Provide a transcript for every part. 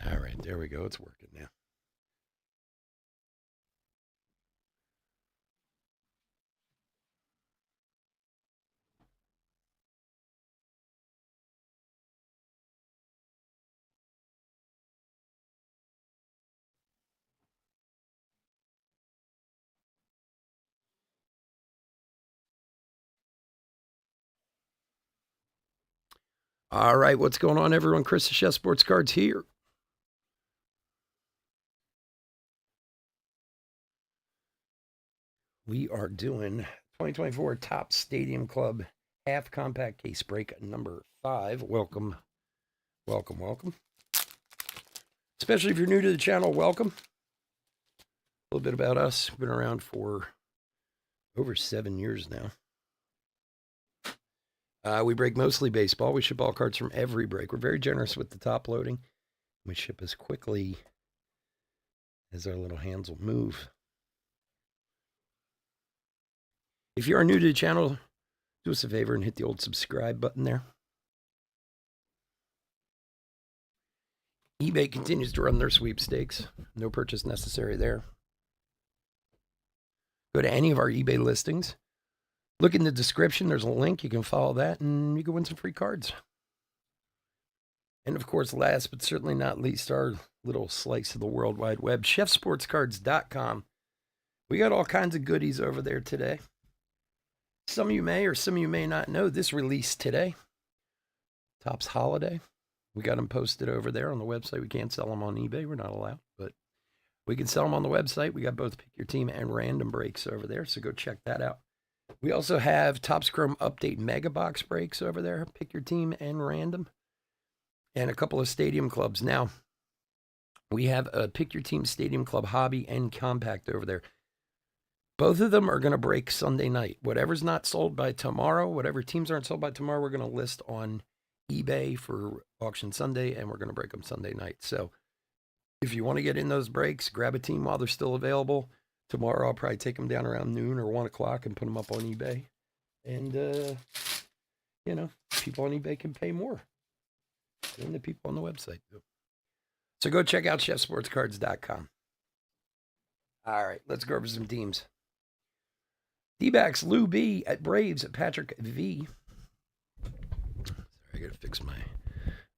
All right, there we go. It's working now. All right, what's going on, everyone? Chris the Chef Sports Cards here. We are doing 2024 Topps Stadium Club half compact case break number 5. Welcome, welcome, welcome. Especially if you're new to the channel, welcome. A little bit about us. We've been around for over 7 years now. We break mostly baseball. We ship all cards from every break. We're very generous with the top loading. We ship as quickly as our little hands will move. If you are new to the channel, do us a favor and hit the old subscribe button there. eBay continues to run their sweepstakes. No purchase necessary there. Go to any of our eBay listings. Look in the description. There's a link. You can follow that and you can win some free cards. And of course, last but certainly not least, our little slice of the World Wide Web, chefsportscards.com. We got all kinds of goodies over there today. Some of you may or some of you may not know this released today. Topps Holiday. We got them posted over there on the website. We can't sell them on eBay. We're not allowed, but we can sell them on the website. We got both Pick Your Team and Random Breaks over there, so go check that out. We also have Topps Chrome Update Mega Box Breaks over there. Pick Your Team and Random. And a couple of Stadium Clubs. Now, we have a Pick Your Team Stadium Club Hobby and Compact over there. Both of them are going to break Sunday night. Whatever's not sold by tomorrow, whatever teams aren't sold by tomorrow, we're going to list on eBay for auction Sunday, and we're going to break them Sunday night. So if you want to get in those breaks, grab a team while they're still available. Tomorrow, I'll probably take them down around noon or 1 o'clock and put them up on eBay. And, you know, people on eBay can pay more than the people on the website do. So go check out chefsportscards.com. All right, let's go over some teams. D-backs, Lou B at Braves, Patrick V. Sorry, I got to fix my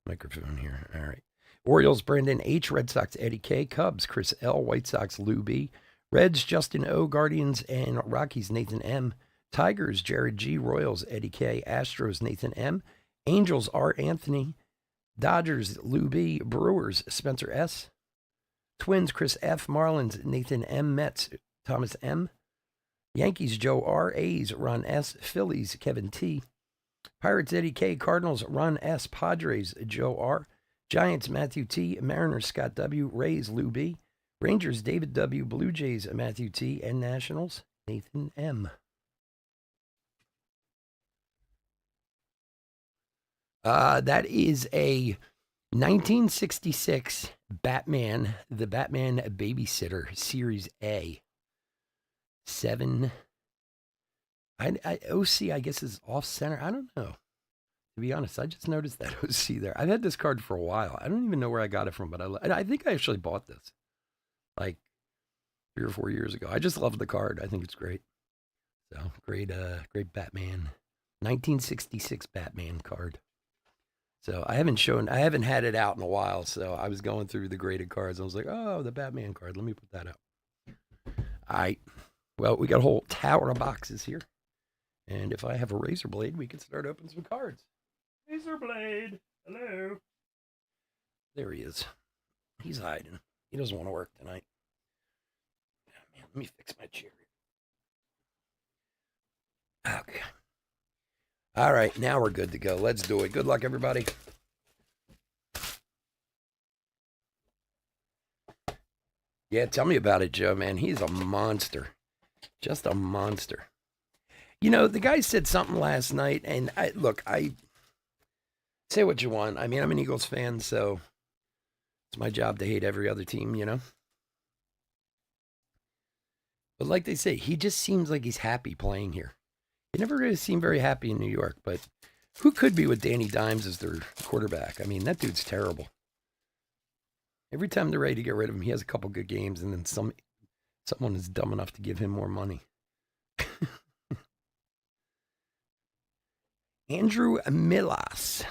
microphone here. All right. Orioles, Brandon H. Red Sox, Eddie K. Cubs, Chris L. White Sox, Lou B. Reds, Justin O. Guardians, and Rockies, Nathan M. Tigers, Jared G. Royals, Eddie K. Astros, Nathan M. Angels, R. Anthony. Dodgers, Lou B. Brewers, Spencer S. Twins, Chris F. Marlins, Nathan M. Mets, Thomas M. Yankees, Joe R. A's, Ron S. Phillies, Kevin T. Pirates, Eddie K. Cardinals, Ron S. Padres, Joe R. Giants, Matthew T. Mariners, Scott W. Rays, Lou B. Rangers, David W. Blue Jays, Matthew T. And Nationals, Nathan M. That is a 1966 Batman, the Batman Babysitter, Series A. 7. OC, I guess, is off center. I don't know. To be honest, I just noticed that OC there. I've had this card for a while. I don't even know where I got it from, but I think I actually bought this like 3 or 4 years ago. I just love the card. I think it's great. So great Batman, 1966 Batman card. So I haven't had it out in a while. So I was going through the graded cards. I was like, oh, the Batman card. Let me put that out. All right. Well, we got a whole tower of boxes here. And if I have a razor blade, we can start opening some cards. Razor blade. Hello. There he is. He's hiding. He doesn't want to work tonight. Oh, man, let me fix my chair. Okay. All right, now we're good to go. Let's do it. Good luck, everybody. Yeah, tell me about it, Joe, man. He's a monster. Just a monster. You know, the guy said something last night, and I say what you want. I mean, I'm an Eagles fan, so it's my job to hate every other team, you know? But like they say, he just seems like he's happy playing here. He never really seemed very happy in New York, but Who could be with Danny Dimes as their quarterback? I mean, that dude's terrible. Every time they're ready to get rid of him, he has a couple good games, and then someone is dumb enough to give him more money. Andrew Millas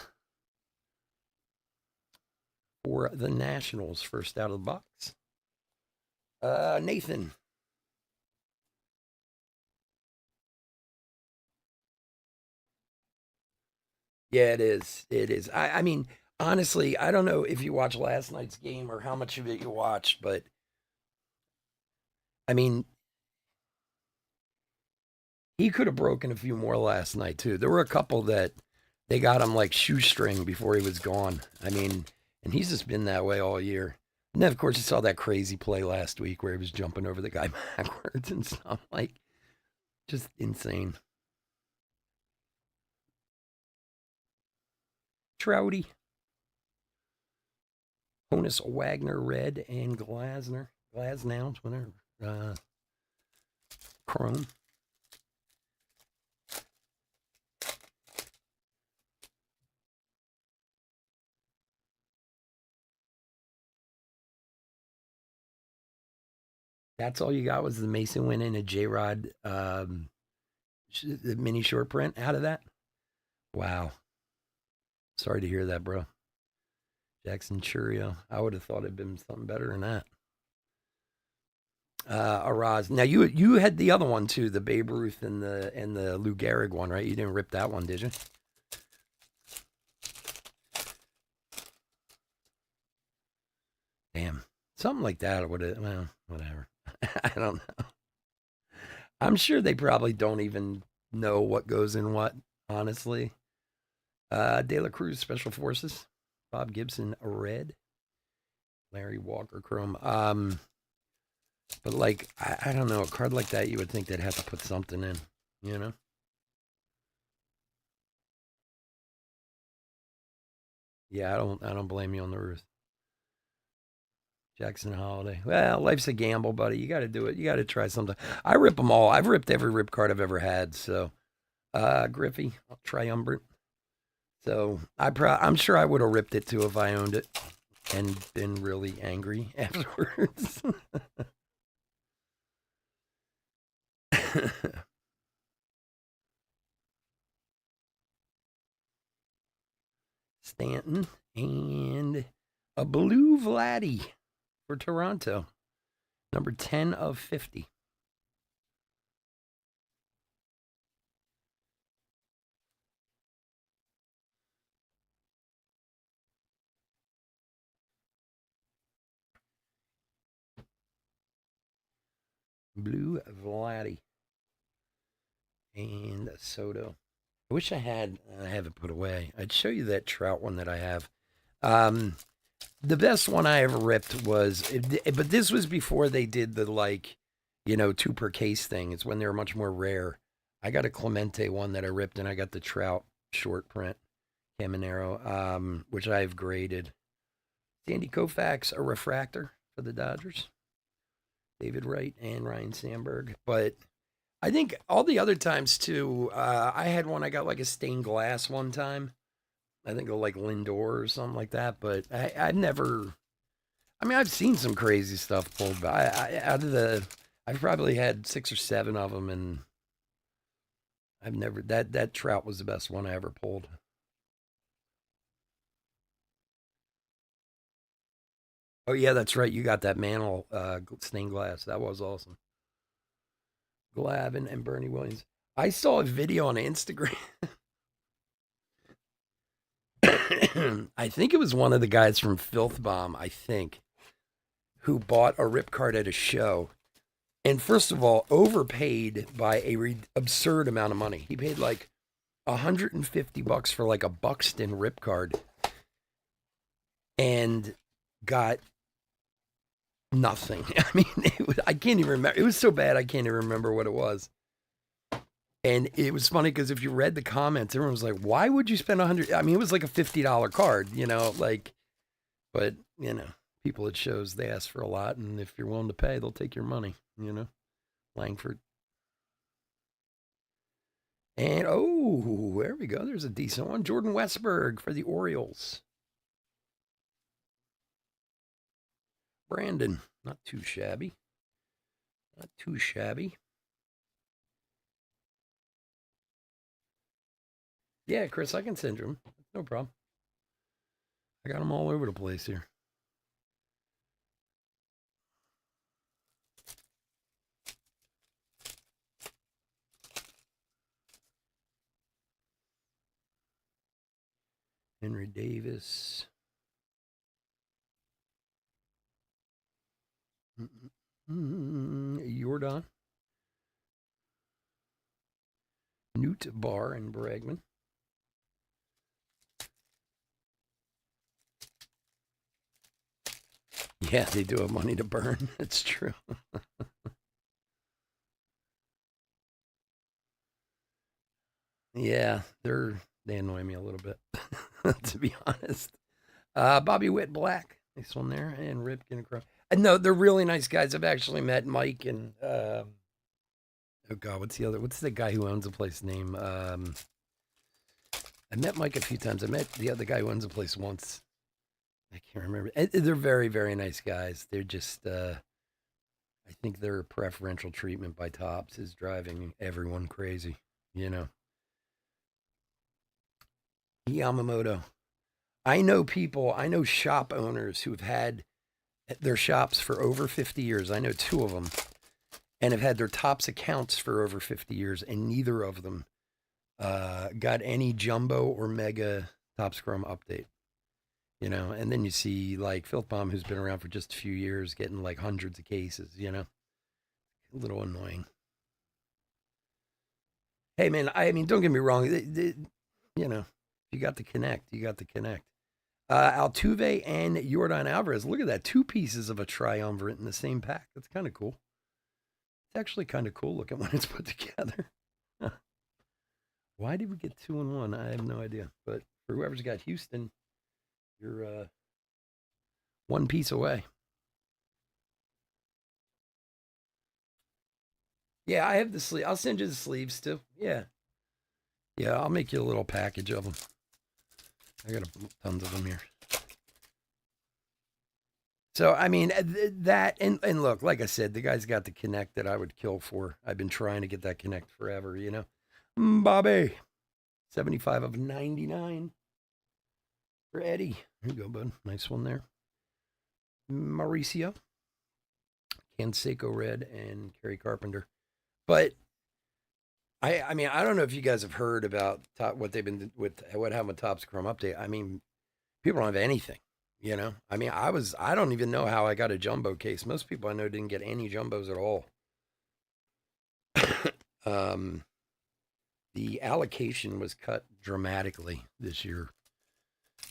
for the Nationals, first out of the box. Nathan. Yeah, it is. It is. I mean, honestly, I don't know if you watched last night's game or how much of it you watched, but I mean, he could have broken a few more last night too. There were a couple that they got him like shoestring before he was gone. I mean, and he's just been that way all year. And then, of course, you saw that crazy play last week where he was jumping over the guy backwards and stuff. Like, just insane. Trouty. Honus Wagner red and Glasnow, whatever. Chrome. That's all you got was the Mason win and a J Rod mini short print out of that? Wow. Sorry to hear that, bro. Jackson Churio. I would have thought it'd been something better than that. Araz. Now you had the other one too, the Babe Ruth and the Lou Gehrig one, right? You didn't rip that one, did you? Damn. Something like that would have, well, whatever. I don't know. I'm sure they probably don't even know what goes in what, honestly. De La Cruz, Special Forces. Bob Gibson, red. Larry Walker, chrome. But like, I don't know, a card like that, you would think they'd have to put something in, you know? Yeah, I don't blame you on the Ruth. Jackson Holiday. Well, life's a gamble, buddy. You got to do it. You got to try something. I rip them all. I've ripped every rip card I've ever had. So, Griffey, Triumvirate. So I'm sure I would have ripped it too if I owned it and been really angry afterwards. Stanton and a blue Vladdy for Toronto. Number 10 of 50. Blue Vladdy. And Soto. I wish I have it put away. I'd show you that Trout one that I have. The best one I ever ripped was, but this was before they did the like, two per case thing. It's when they were much more rare. I got a Clemente one that I ripped, and I got the Trout short print Caminero, which I've graded. Sandy Koufax, a refractor for the Dodgers. David Wright and Ryan Sandberg. But I think all the other times too, I had one, I got like a stained glass one time. I think of like Lindor or something like that. But I've never, I mean, I've seen some crazy stuff pulled, but I've probably had 6 or 7 of them, and I've never, that Trout was the best one I ever pulled. Oh yeah, that's right. You got that Mantle stained glass. That was awesome. Glavin and Bernie Williams. I saw a video on Instagram. I think it was one of the guys from Filth Bomb, I think, who bought a rip card at a show. And first of all, overpaid by a absurd amount of money. He paid like $150 for like a Buxton rip card and got nothing. I mean, I can't even remember. It was so bad, I can't even remember what it was. And it was funny because if you read the comments, everyone was like, why would you spend 100? I mean, it was like a $50 card, like, but, people at shows, they ask for a lot. And if you're willing to pay, they'll take your money, Langford. And oh, there we go. There's a decent one. Jordan Westberg for the Orioles. Brandon, not too shabby. Not too shabby. Yeah, Chris, I can send you them. No problem. I got them all over the place here. Henry Davis. Jordan. Newt Barr and Bregman. Yeah, they do have money to burn. That's true. Yeah, they annoy me a little bit, to be honest. Bobby Witt Black, nice one there, and Ripken across. No, they're really nice guys. I've actually met Mike and oh god, what's the guy who owns the place name? I met Mike a few times. I met the other guy who owns the place once. I can't remember. They're very, very nice guys. They're just I think their preferential treatment by Tops is driving everyone crazy, you know. Yamamoto. I know shop owners who've had their shops for over 50 years. I know two of them and have had their Tops accounts for over 50 years, and neither of them got any jumbo or mega Topps Chrome update. You know, and then you see like Filthbomb, who's been around for just a few years, getting like hundreds of cases, you know, a little annoying. Hey, man, I mean, don't get me wrong. You know, you got to connect. You got to connect. Altuve and Jordan Alvarez. Look at that. Two pieces of a triumvirate in the same pack. That's kind of cool. It's actually kind of cool looking when it's put together. Why did we get 2-1? I have no idea. But for whoever's got Houston, you're one piece away. Yeah, I have the sleeve. I'll send you the sleeves too. Yeah. Yeah, I'll make you a little package of them. I got tons of them here. So I mean that and look, like I said, the guy's got the connect that I would kill for. I've been trying to get that connect forever, you know. Bobby, 75 of 99 for Eddie. Here you go, bud. Nice one there. Mauricio, Canseco Red, and Kerry Carpenter. But I mean, I don't know if you guys have heard about what they've been with what happened with Topps Chrome Update. I mean, people don't have anything. You know, I mean, I don't even know how I got a jumbo case. Most people I know didn't get any jumbos at all. um, the allocation was cut dramatically this year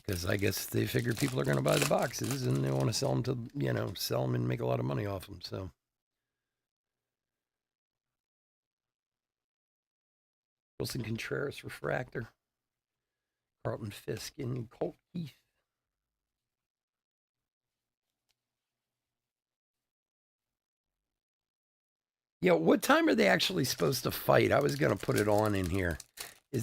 because I guess they figured people are going to buy the boxes and they want to sell them to, you know, sell them and make a lot of money off them. So, Wilson Contreras refractor, Carlton Fisk, and Colt Keith. Yeah, what time are they actually supposed to fight? I was gonna put it on in here.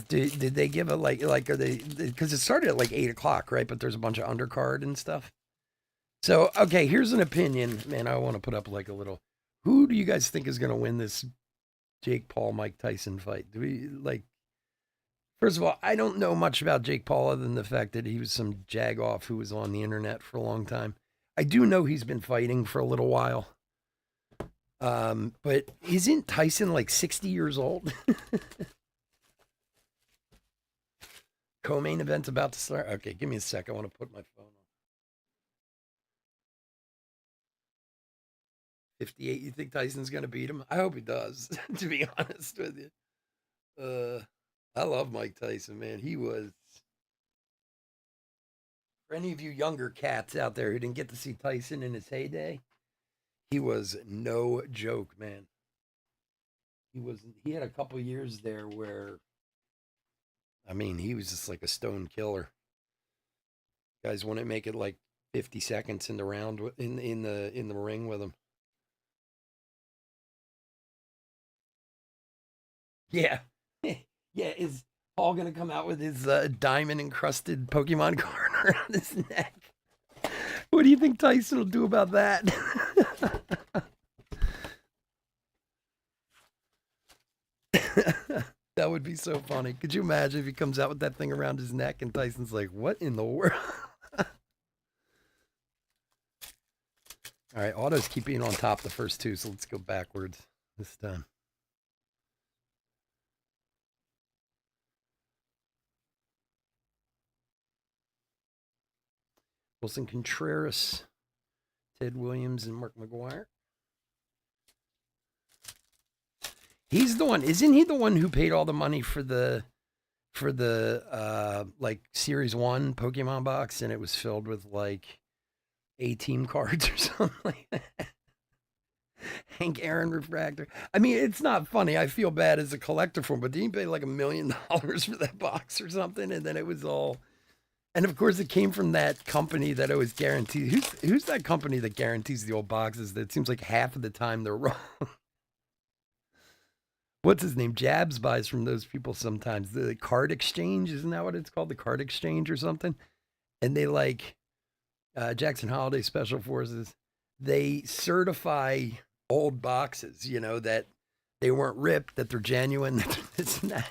Did they give a like are they because it started at like 8 o'clock, right? But there's a bunch of undercard and stuff. So okay, here's an opinion, man. I want to put up like a little. Who do you guys think is gonna win this Jake Paul Mike Tyson fight? Do we like? First of all, I don't know much about Jake Paul other than the fact that he was some jagoff who was on the internet for a long time. I do know he's been fighting for a little while. But isn't Tyson like 60 years old? Co-main event's about to start. Okay, give me a sec. I want to put my phone on. 58. You think Tyson's gonna beat him? I hope he does. To be honest with you, I love Mike Tyson, man. He was. For any of you younger cats out there who didn't get to see Tyson in his heyday, he was no joke, man. He was. He had a couple years there where, I mean, he was just like a stone killer. Guys wouldn't make it like 50 seconds in the round in the ring with him. Yeah. Yeah, is Paul gonna come out with his diamond encrusted Pokemon card around his neck? What do you think Tyson will do about that? That would be so funny. Could you imagine if he comes out with that thing around his neck and Tyson's like, "What in the world?" All right, autos keep being on top the first two, so let's go backwards this time. Wilson Contreras, Ted Williams, and Mark McGuire. He's the one, isn't he the one who paid all the money for the like Series 1 Pokemon box, and it was filled with like A-team cards or something like that? Hank Aaron refractor. I mean, it's not funny. I feel bad as a collector for him, but did he pay like $1 million for that box or something? And then it was all, and of course it came from that company that always guarantees. Who's that company that guarantees the old boxes? That seems like half of the time they're wrong. What's his name? Jabs buys from those people sometimes. The card exchange, isn't that what it's called? The card exchange or something? And they like Jackson Holiday Special Forces. They certify old boxes, you know, that they weren't ripped, that they're genuine, that this and that.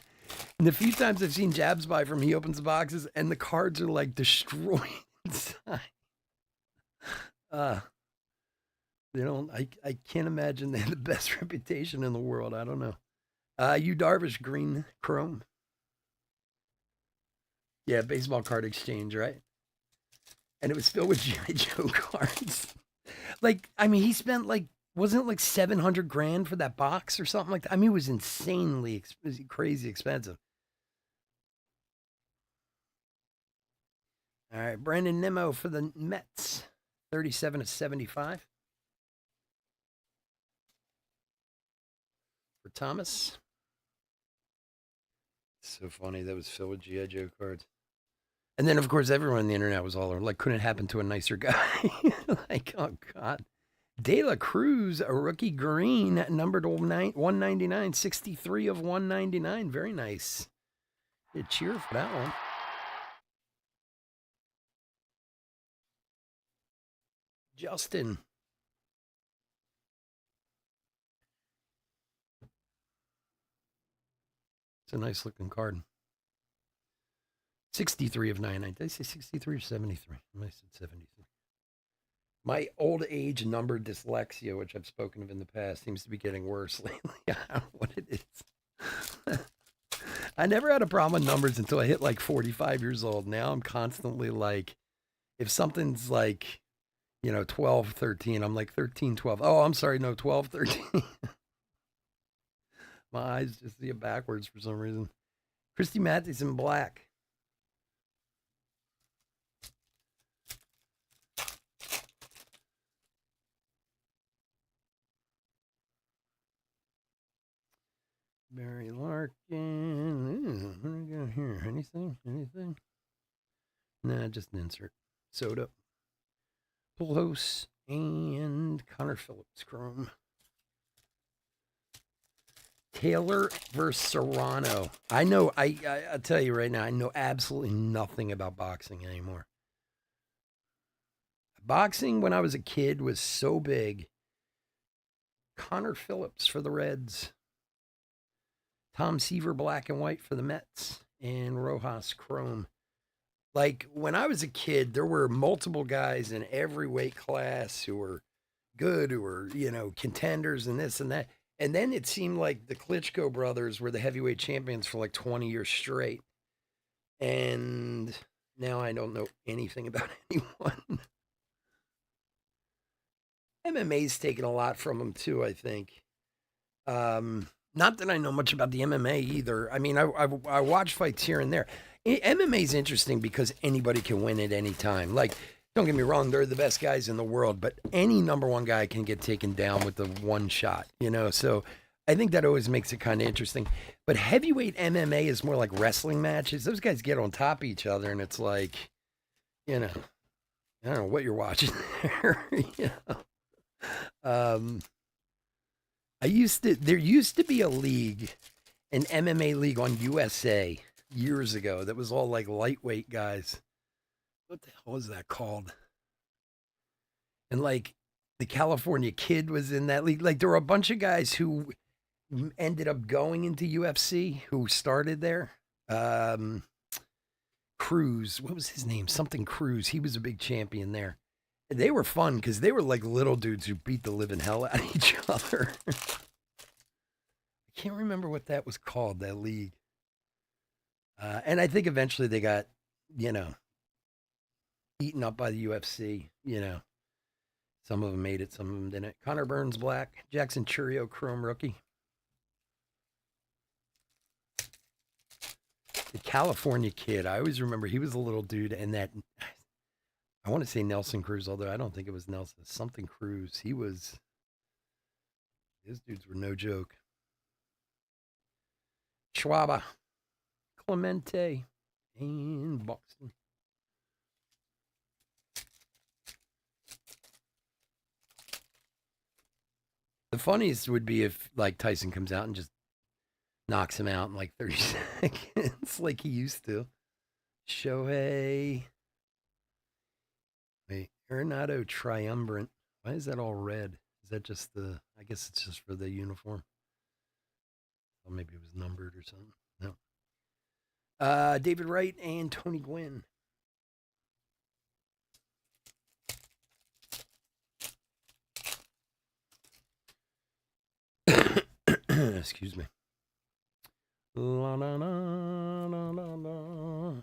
And the few times I've seen Jabs buy from, he opens the boxes and the cards are like destroyed inside. They don't. I can't imagine they have the best reputation in the world. I don't know. Yu Darvish green chrome. Yeah, baseball card exchange, right? And it was filled with G.I. Joe cards. Like, I mean, he spent like, wasn't it like 700 grand for that box or something like that? I mean, it was insanely crazy expensive. All right, Brandon Nimmo for the Mets, 37/75. For Thomas. So funny, that was filled with G.I. Joe cards. And then, of course, everyone on the internet was all like, couldn't happen to a nicer guy. Like, oh, God. De La Cruz, a rookie green, numbered to 199, 63 of 199. Very nice. Yeah, cheer for that one. Justin. It's a nice looking card. 63 of 99. Did I say 63 or 73? I might have said 73. My old age numbered dyslexia, which I've spoken of in the past, seems to be getting worse lately. I don't know what it is. I never had a problem with numbers until I hit like 45 years old. Now I'm constantly like, if something's like, 12, 13, I'm like 13, 12. Oh, I'm sorry. No, 12, 13. My eyes just see it backwards for some reason. Christy Mathewson black. Barry Larkin. What do we got here? Anything? Nah, just an insert. Soda. Pujols and Connor Phillips chrome. Taylor versus Serrano. I know. I'll tell you right now. I know absolutely nothing about boxing anymore. Boxing when I was a kid was so big. Connor Phillips for the Reds. Tom Seaver black and white for the Mets, and Rojas chrome. Like when I was a kid, there were multiple guys in every weight class who were good, who were, contenders and this and that. And then it seemed like the Klitschko brothers were the heavyweight champions for like 20 years straight. And now I don't know anything about anyone. MMA's taken a lot from them too, I think. Not that I know much about the MMA either. I mean, I watch fights here and there. MMA is interesting because anybody can win at any time. Like, don't get me wrong, they're the best guys in the world, but any number one guy can get taken down with the one shot, So I think that always makes it kind of interesting. But heavyweight MMA is more like wrestling matches. Those guys get on top of each other, and it's like, I don't know what you're watching there. There used to be a league, an MMA league on USA years ago that was all like lightweight guys. What the hell was that called? And like the California Kid was in that league. Like there were a bunch of guys who ended up going into UFC who started there. Cruz, what was his name? Something Cruz. He was a big champion there. They were fun because they were like little dudes who beat the living hell out of each other. I can't remember what that was called, that league. And I think eventually they got, eaten up by the UFC. Some of them made it, some of them didn't. Connor Burns, black. Jackson Churio, chrome rookie. The California Kid. I always remember he was a little dude, and that, I want to say Nelson Cruz, although I don't think it was Nelson. Something Cruz. His dudes were no joke. Schwaba, Clemente, and Buxton. The funniest would be if like Tyson comes out and just knocks him out in like 30 seconds like he used to. Shohei. Wait, Arenado Triumvirate. Why is that all red? Is that just I guess it's just for the uniform. Well, maybe it was numbered or something. No. David Wright and Tony Gwynn. Excuse me. La, la, la, la, la, la.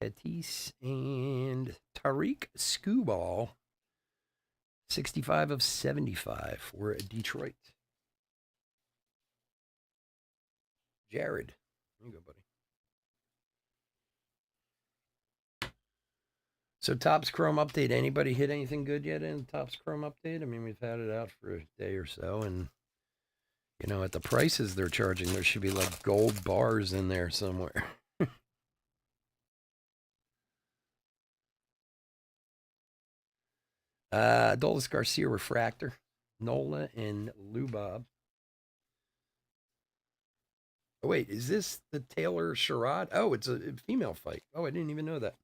Tatis and Tariq Skubal. 65 of 75 for Detroit. Jared. There you go, buddy. So Topps Chrome update. Anybody hit anything good yet in Topps Chrome update? I mean, we've had it out for a day or so, and at the prices they're charging, there should be like gold bars in there somewhere. Adolis Garcia refractor, Nola and Lubob. Oh wait, is this the Taylor Sherrod? Oh, it's a female fight. Oh, I didn't even know that.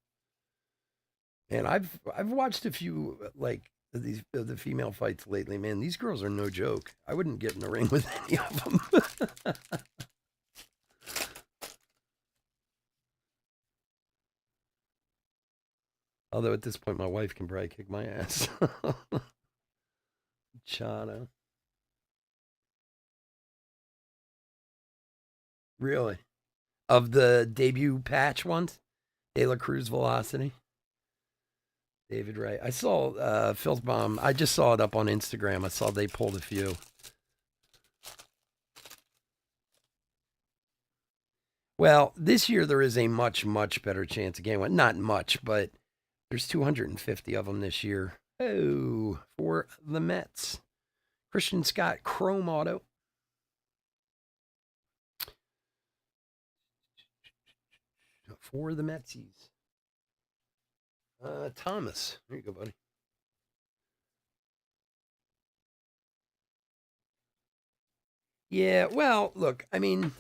And I've watched a few like the female fights lately. Man, these girls are no joke. I wouldn't get in the ring with any of them. Although at this point, my wife can probably kick my ass. Chana. Really? Of the debut patch ones? De La Cruz Velocity? David Wright. I saw Phil's Bomb. I just saw it up on Instagram. I saw they pulled a few. Well, this year there is a much, much better chance of getting one. Not much, but there's 250 of them this year. Oh, for the Mets. Christian Scott, Chrome Auto. For the Metsies. Thomas. There you go, buddy. Yeah, well, look, I mean,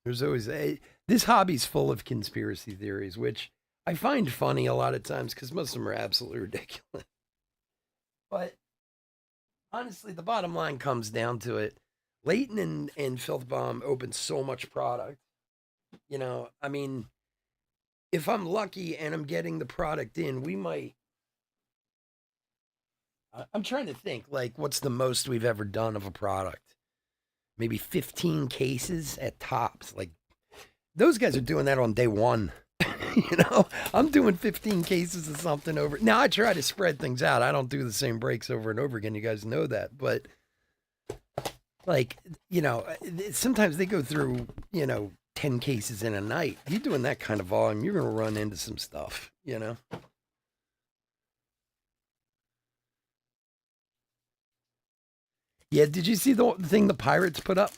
there's always this hobby's full of conspiracy theories, which I find funny a lot of times because most of them are absolutely ridiculous. But honestly, the bottom line comes down to it. Leighton and Filth Bomb opened so much product. I mean, if I'm lucky and I'm getting the product in, we might. I'm trying to think, like, what's the most we've ever done of a product? Maybe 15 cases at tops. Like, those guys are doing that on day one. I'm doing 15 cases of something over. Now, I try to spread things out. I don't do the same breaks over and over again. You guys know that. But, like, sometimes they go through, 10 cases in a night. You're doing that kind of volume, you're going to run into some stuff, Yeah, did you see the thing the Pirates put up?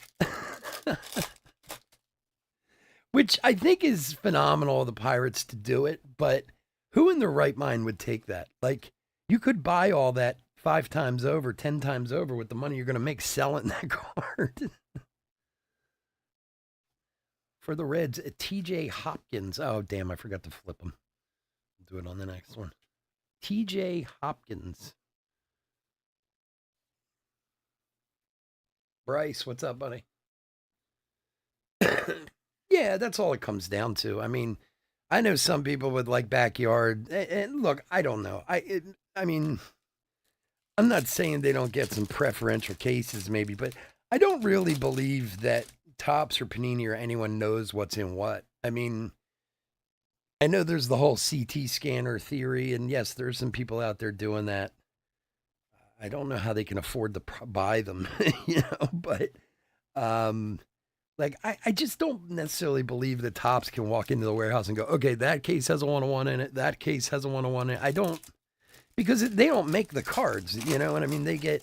Which I think is phenomenal of the Pirates to do it, but who in their right mind would take that? Like, you could buy all that 5 times over, 10 times over with the money you're going to make selling that card. For the Reds, TJ Hopkins. Oh, damn, I forgot to flip him. I'll do it on the next one. TJ Hopkins. Bryce, what's up, buddy? Yeah, that's all it comes down to. I mean, I know some people with like backyard, and look, I don't know. I mean, I'm not saying they don't get some preferential cases, maybe, but I don't really believe that Topps or Panini or anyone knows what's in what. I mean, I know there's the whole CT scanner theory, and yes, there's some people out there doing that. I don't know how they can afford to buy them, but like I just don't necessarily believe that Topps can walk into the warehouse and go, okay, that case has a 101 in it, that case has a 101 in it. I don't, because they don't make the cards, and I mean, they get,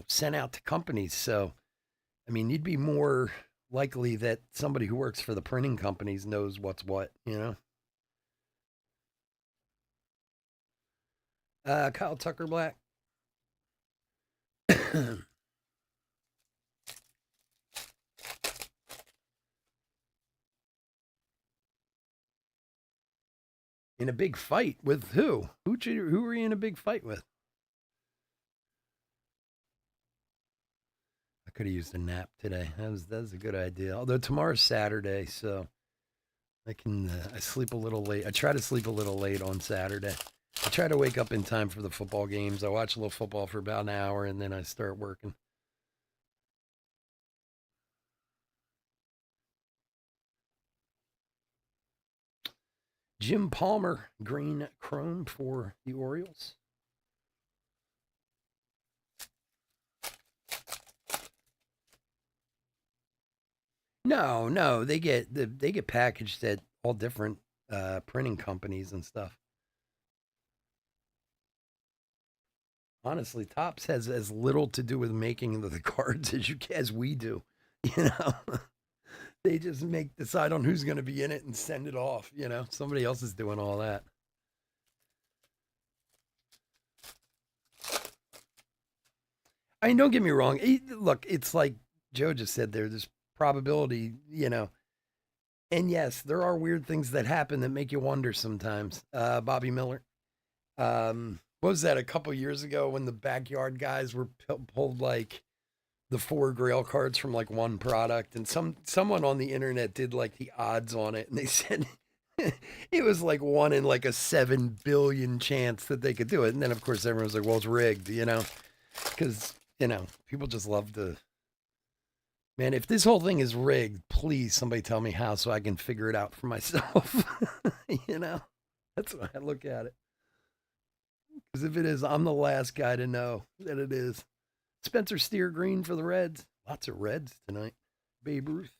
sent out to companies. So, I mean, you'd be more likely that somebody who works for the printing companies knows what's what, Kyle Tucker Black. In a big fight with who? Who were you in a big fight with? I could have used a nap today. That was a good idea. Although tomorrow's Saturday, so I sleep a little late. I try to sleep a little late on Saturday. I try to wake up in time for the football games. I watch a little football for about an hour and then I start working. Jim Palmer, green chrome for the Orioles. No, they get packaged at all different printing companies and stuff. Honestly, Topps has as little to do with making the cards as we do. You know, they just decide on who's going to be in it and send it off. Somebody else is doing all that. I mean, don't get me wrong. Look, it's like Joe just said there's probability, and yes, there are weird things that happen that make you wonder sometimes. Bobby Miller. What was that, a couple years ago when the backyard guys were pulled like the 4 Grail cards from like one product, and someone on the internet did like the odds on it, and they said it was like 1 in like a 7 billion chance that they could do it, and then of course everyone was like, well, it's rigged, because people just love to. Man, if this whole thing is rigged, please somebody tell me how so I can figure it out for myself. That's what I look at it. Because if it is, I'm the last guy to know that it is. Spencer Steer green for the Reds. Lots of Reds tonight. Babe Ruth.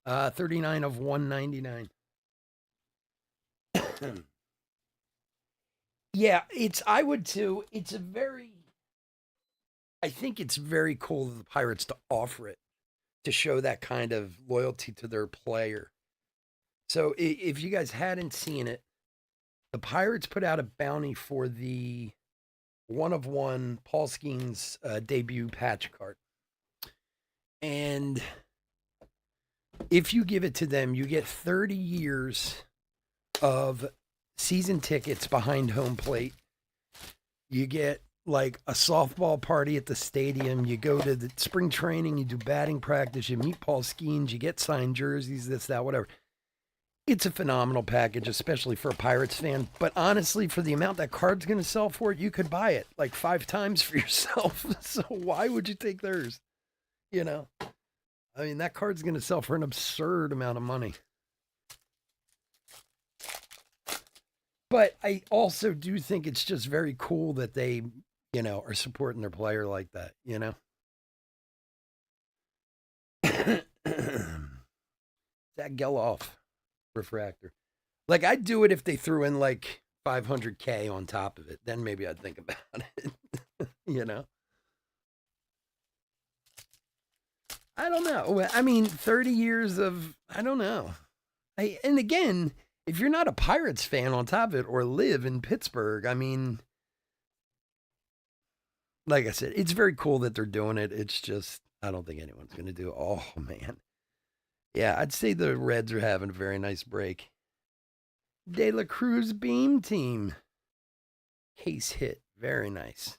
39 of 199. Yeah, I would too. I think it's very cool of the Pirates to offer it, to show that kind of loyalty to their player. So if you guys hadn't seen it, the Pirates put out a bounty for the 1 of 1 Paul Skeens debut patch card. And if you give it to them, you get 30 years of season tickets behind home plate. You get like a softball party at the stadium. You go to the spring training, you do batting practice, you meet Paul Skeens, you get signed jerseys, this, that, whatever. It's a phenomenal package, especially for a Pirates fan. But honestly, for the amount that card's going to sell for, you could buy it like 5 times for yourself. So why would you take theirs? I mean, that card's going to sell for an absurd amount of money. But I also do think it's just very cool that they, are supporting their player like that, Zach Geloff refractor. Like, I'd do it if they threw in like 500K on top of it. Then maybe I'd think about it, I don't know. I mean, 30 years of, I don't know. And again, if you're not a Pirates fan on top of it or live in Pittsburgh, I mean, like I said, it's very cool that they're doing it. It's just, I don't think anyone's going to do it. Oh, man. Yeah, I'd say the Reds are having a very nice break. De La Cruz Beam Team. Case hit. Very nice.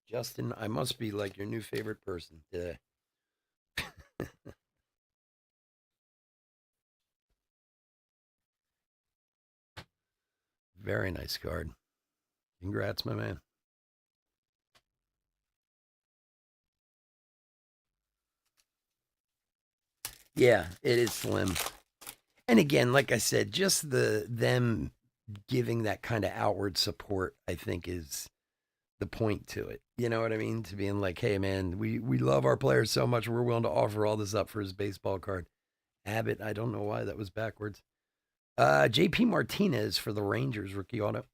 Justin, I must be like your new favorite person today. Very nice card. Congrats, my man. Yeah, it is slim. And again, like I said, just them giving that kind of outward support, I think, is the point to it. You know what I mean? To being like, hey man, we love our players so much, we're willing to offer all this up for his baseball card. Abbott, I don't know why that was backwards. JP Martinez for the Rangers rookie auto.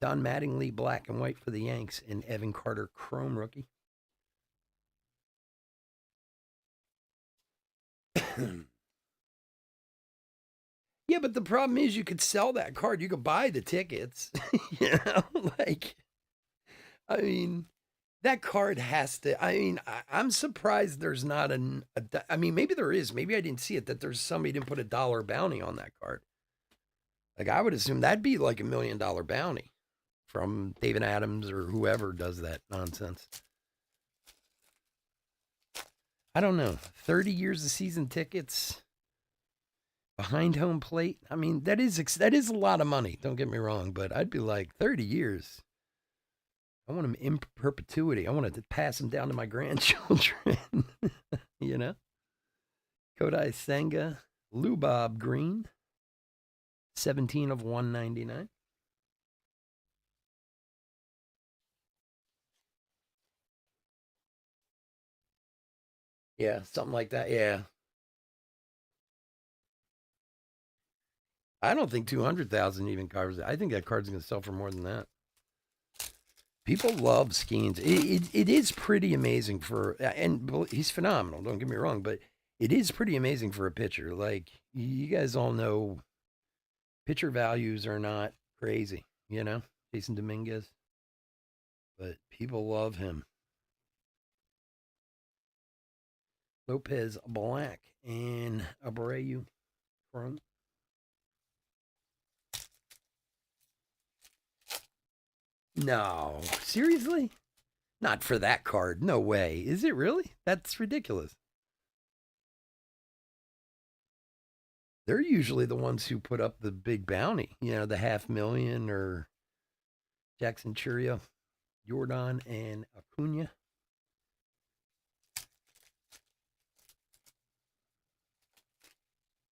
Don Mattingly black and white for the Yanks, and Evan Carter chrome rookie. Yeah, but the problem is you could sell that card. You could buy the tickets. you know, like I mean, that card has to. I mean, I'm surprised there's not I mean, maybe there is. Maybe I didn't see it. That there's somebody didn't put $1 bounty on that card. Like I would assume that'd be like $1 million bounty from David Adams or whoever does that nonsense. I don't know. 30 years of season tickets behind home plate. I mean, that is a lot of money. Don't get me wrong, but I'd be like 30 years. I want them in perpetuity. I want to pass them down to my grandchildren. you know, Kodai Senga, Lubob Green, 17 of 199. Yeah, something like that. Yeah, I don't think 200,000 even covers it. I think that card's going to sell for more than that. People love Skeens. It is pretty amazing for, and he's phenomenal. Don't get me wrong, but it is pretty amazing for a pitcher. Like you guys all know, pitcher values are not crazy. You know, Jason Dominguez, but people love him. Lopez Black and Abreu Chrome. No, seriously? Not for that card. No way. Is it really? That's ridiculous. They're usually the ones who put up the big bounty, the 500,000 or Jackson Churio, Jordan, and Acuna.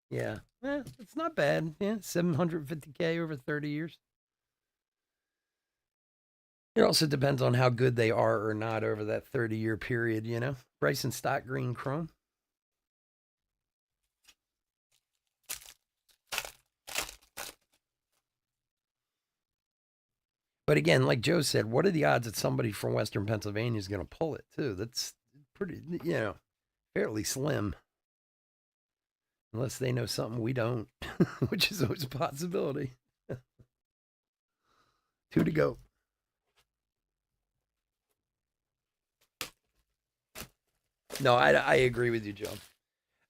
Yeah, it's not bad. Yeah, 750K over 30 years. It also depends on how good they are or not over that 30-year period. Bryson Stott Green Chrome. But again, like Joe said, what are the odds that somebody from Western Pennsylvania is going to pull it too? That's pretty, fairly slim. Unless they know something we don't, which is always a possibility. Two to go. No, I agree with you, Joe.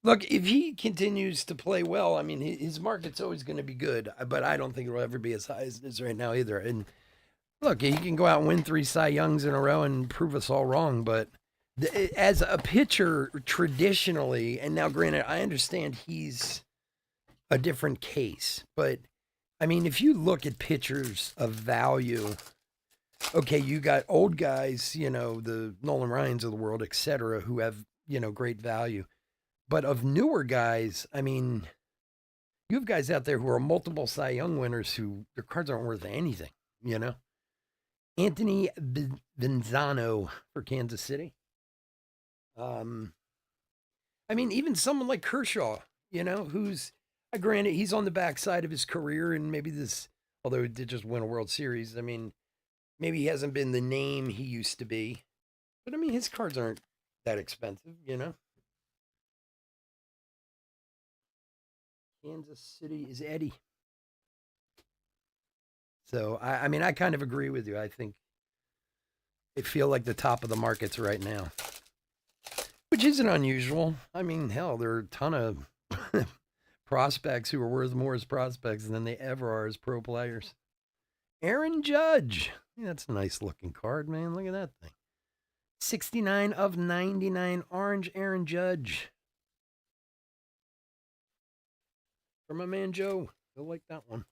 Look, if he continues to play well, I mean, his market's always going to be good, but I don't think it'll ever be as high as it is right now either. And look, he can go out and win 3 Cy Youngs in a row and prove us all wrong, but as a pitcher, traditionally, and now granted, I understand he's a different case, but I mean, if you look at pitchers of value, okay, you got old guys, the Nolan Ryans of the world, et cetera, who have, great value. But of newer guys, I mean, you have guys out there who are multiple Cy Young winners who their cards aren't worth anything, you know? Anthony Vinzano for Kansas City. Um, I mean, even someone like Kershaw, who's, granted, he's on the backside of his career and maybe this, although he did just win a World Series, I mean, maybe he hasn't been the name he used to be. But I mean, his cards aren't that expensive. Kansas City is Eddie. So, I mean, I kind of agree with you. I think they feel like the top of the markets right now, which isn't unusual. I mean, hell, there are a ton of prospects who are worth more as prospects than they ever are as pro players. Aaron Judge. Yeah, that's a nice looking card, man. Look at that thing. 69 of 99 orange Aaron Judge. For my man Joe. He'll like that one.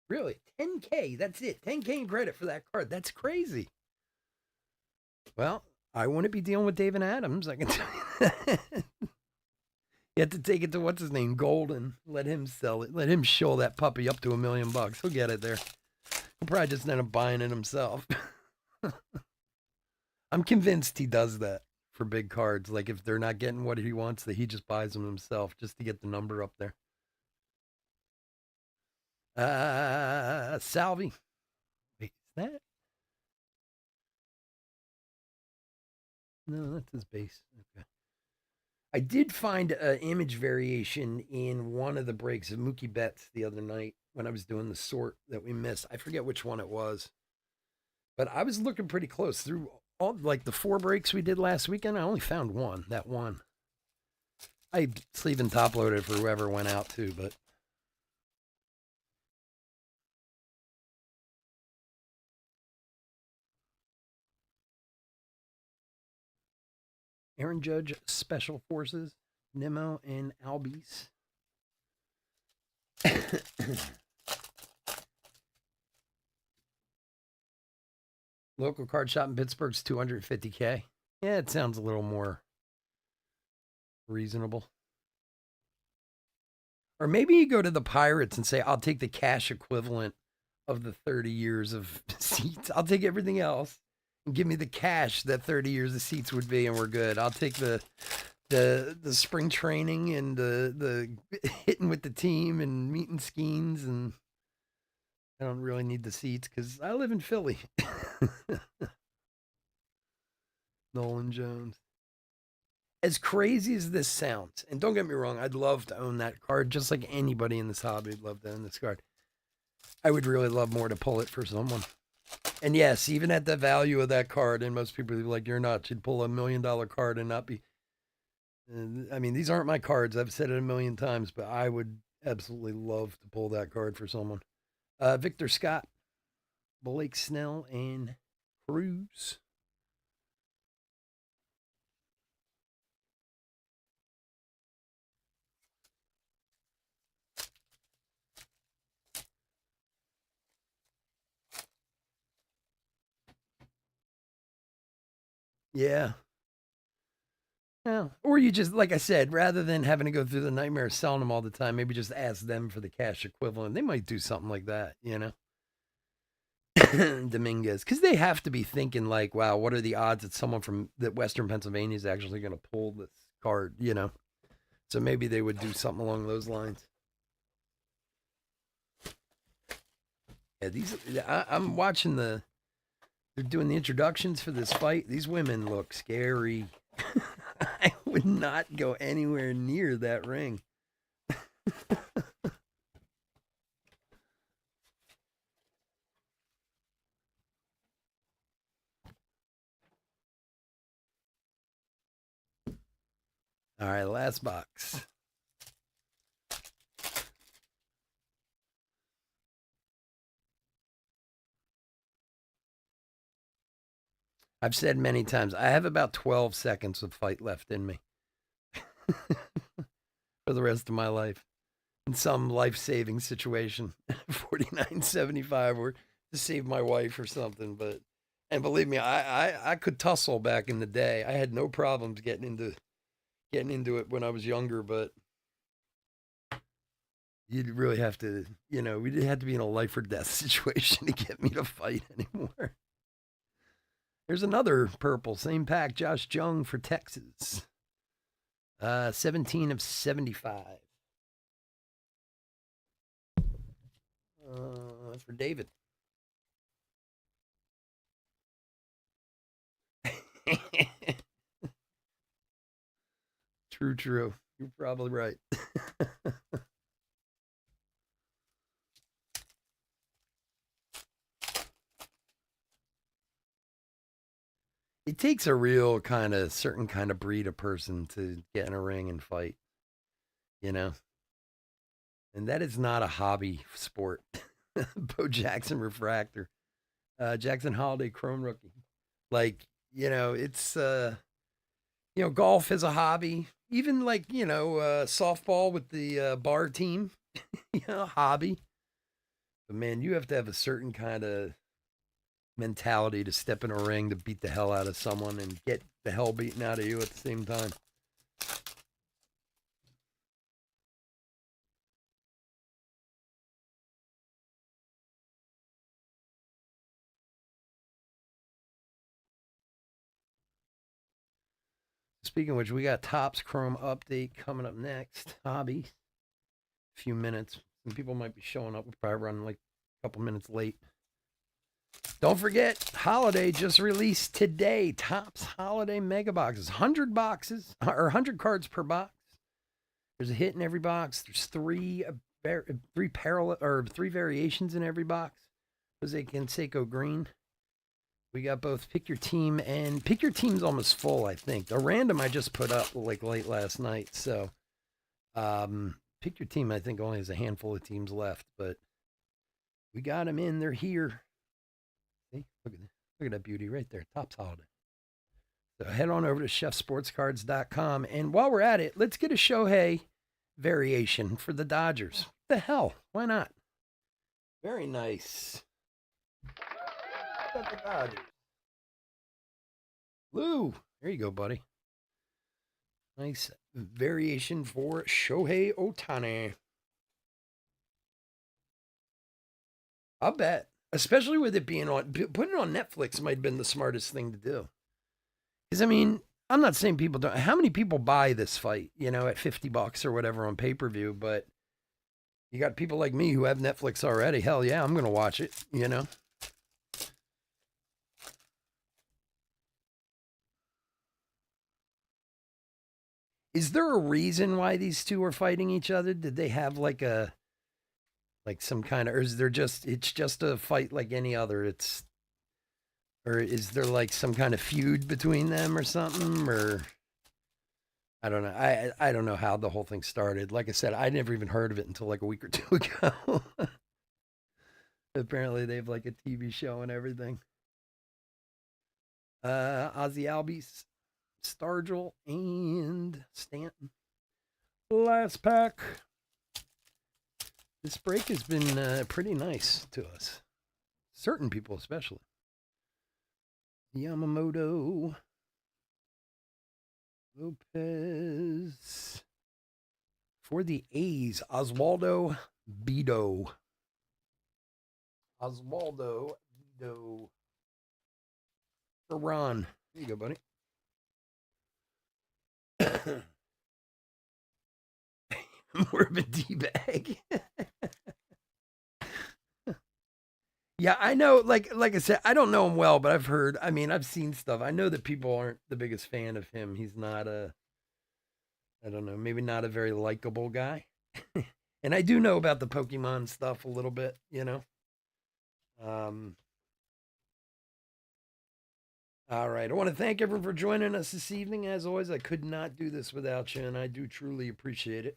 Really? 10K. That's it. 10K in credit for that card. That's crazy. Well, I wouldn't be dealing with David Adams. I can tell you that. You have to take it to what's his name, Golden. Let him sell it. Let him show that puppy up to $1 million. He'll get it there. He'll probably just end up buying it himself. I'm convinced he does that for big cards. Like if they're not getting what he wants, that he just buys them himself just to get the number up there. Salvi. Wait, is that? No, that's his base. Okay. I did find an image variation in one of the breaks of Mookie Betts the other night when I was doing the sort that we missed. I forget which one it was, but I was looking pretty close through all like the 4 breaks we did last weekend. I only found one, that one. I sleeve and top loaded for whoever went out too, but Aaron Judge, Special Forces, Nemo, and Albies. Local card shop in Pittsburgh's $250K. Yeah, it sounds a little more reasonable. Or maybe you go to the Pirates and say, I'll take the cash equivalent of the 30 years of seats. I'll take everything else and give me the cash that 30 years of seats would be, and we're good. I'll take the spring training and the hitting with the team and meeting Skeens, and I don't really need the seats because I live in Philly. Nolan Jones. As crazy as this sounds, and don't get me wrong, I'd love to own that card just like anybody in this hobby would love to own this card. I would really love more to pull it for someone. And yes, even at the value of that card, and most people are like, you're nuts, you'd pull $1 million card and not be. I mean, these aren't my cards. I've said it a million times, but I would absolutely love to pull that card for someone. Victor Scott, Blake Snell, and Cruz. Yeah. Yeah. Or you just, like I said, rather than having to go through the nightmare of selling them all the time, maybe just ask them for the cash equivalent. They might do something like that, you know? Dominguez. Because they have to be thinking, like, wow, what are the odds that someone from that Western Pennsylvania is actually going to pull this card, you know? So maybe they would do something along those lines. Yeah, I'm watching they're doing the introductions for this fight. These women look scary. I would not go anywhere near that ring. All right, last box. I've said many times, I have about 12 seconds of fight left in me for the rest of my life. In some life-saving situation, 49.75 or to save my wife or something. But and believe me, I could tussle back in the day. I had no problems getting into it when I was younger, but you'd really have to, we'd have to be in a life or death situation to get me to fight anymore. There's another purple, same pack, Josh Jung for Texas. 17 of 75. For David. True. You're probably right. It takes a real kind of certain kind of breed of person to get in a ring and fight, you know? And that is not a hobby sport. Bo Jackson Refractor, Jackson Holiday Chrome Rookie. Like, it's golf is a hobby. Even like, softball with the bar team, hobby. But man, you have to have a certain kind of mentality to step in a ring to beat the hell out of someone and get the hell beaten out of you at the same time. Speaking of which, we got Topps Chrome update coming up next. Hobby. A few minutes. Some people might be showing up. We'll probably run like a couple minutes late. Don't forget, Holiday just released today. Topps Holiday Mega Boxes. 100 boxes, or 100 cards per box. There's a hit in every box. There's three variations in every box. Jose Canseco green. We got both Pick Your Team, and Pick Your Team's almost full, I think. The random I just put up like late last night. So Pick Your Team, I think, only has a handful of teams left, but we got them in. They're here. See? Look at that beauty right there. Topps Holiday. So head on over to chefsportscards.com. And while we're at it, let's get a Shohei variation for the Dodgers. What the hell? Why not? Very nice. Got the Dodgers. Lou, there you go, buddy. Nice variation for Shohei Ohtani. I'll bet, especially with it being on, putting it on Netflix might have been the smartest thing to do. Because, I mean, I'm not saying people don't. How many people buy this fight, at $50 or whatever on pay-per-view? But you got people like me who have Netflix already. Hell yeah, I'm going to watch it, Is there a reason why these two are fighting each other? Did they have like some kind of, or is there it's just a fight like any other? Or is there like some kind of feud between them or something? Or I don't know. I don't know how the whole thing started. Like I said, I never even heard of it until like a week or two ago. Apparently they have like a TV show and everything. Ozzy Albies, Stargell, and Stanton. Last pack. This break has been pretty nice to us. Certain people, especially. Yamamoto. Lopez. For the A's, Oswaldo Bido. Oswaldo Bido. For Ron. There you go, buddy. More of a D-bag. Yeah, I know. Like I said, I don't know him well, but I've heard. I mean, I've seen stuff. I know that people aren't the biggest fan of him. He's not I don't know, maybe not a very likable guy. And I do know about the Pokemon stuff a little bit, All right. I want to thank everyone for joining us this evening. As always, I could not do this without you, and I do truly appreciate it.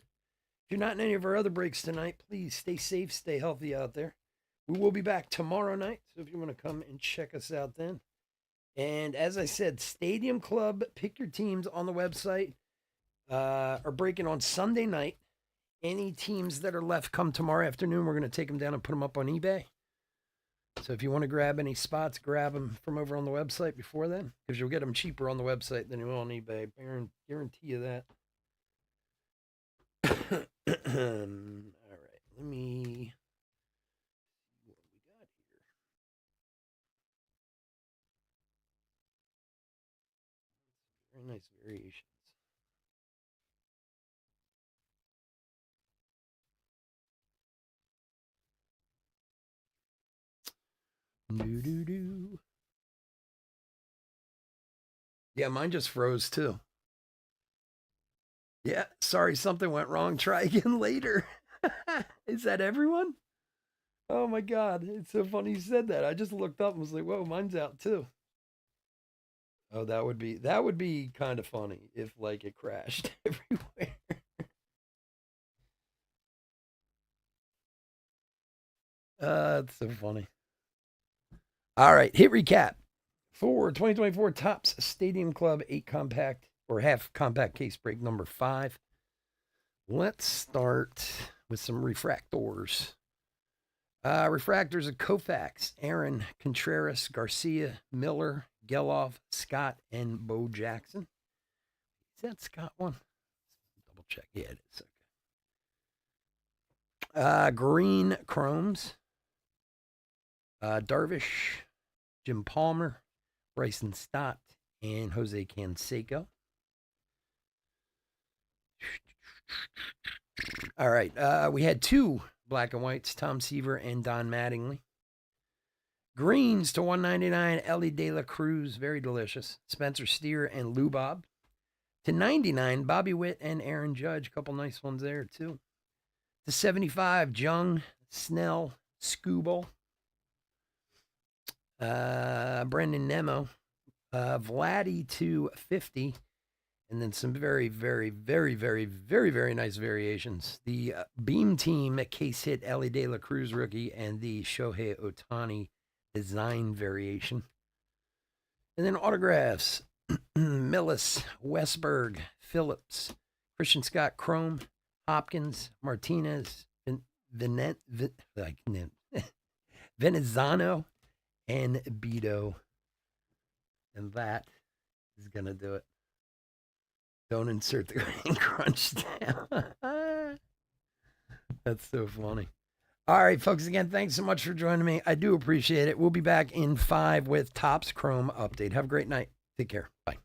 If you're not in any of our other breaks tonight, please stay safe, stay healthy out there. We will be back tomorrow night, so if you want to come and check us out then. And as I said, Stadium Club, pick your teams on the website, are breaking on Sunday night. Any teams that are left come tomorrow afternoon. We're going to take them down and put them up on eBay. So if you want to grab any spots, grab them from over on the website before then, because you'll get them cheaper on the website than you will on eBay. Guarantee you that. All right, let me see what we got here. Very nice variations. Do. Yeah, mine just froze too. Yeah, sorry, something went wrong. Try again later. Is that everyone? Oh my God, it's so funny you said that. I just looked up and was like, whoa, mine's out too. Oh, that would be kind of funny if like it crashed everywhere. It's so funny. All right, hit recap for 2024 Topps Stadium Club 8 compact or half compact case break number 5. Let's start with some refractors. Refractors of Koufax, Aaron, Contreras, Garcia, Miller, Geloff, Scott, and Bo Jackson. Is that Scott one? Double check. Yeah, it is. Okay. Green Chromes, Darvish, Jim Palmer, Bryson Stott, and Jose Canseco. All right. We had 2 black and whites, Tom Seaver and Don Mattingly. Greens to 199, Ellie De La Cruz, very delicious. Spencer Steer and Lou Bob. To 99, Bobby Witt and Aaron Judge. A couple nice ones there, too. To 75, Jung, Snell, Skubal. Brendan Nemo. Vladdy to 50. And then some very, very, very, very, very, very nice variations. The Beam Team case hit Ellie De La Cruz rookie and the Shohei Ohtani design variation. And then autographs. Millis, Westberg, Phillips, Christian Scott Chrome, Hopkins, Martinez, Venezano, and Beto. And that is going to do it. Don't insert the green crunch down. That's so funny. All right, folks, again, thanks so much for joining me. I do appreciate it. We'll be back in 5 with Topps Chrome update. Have a great night. Take care. Bye.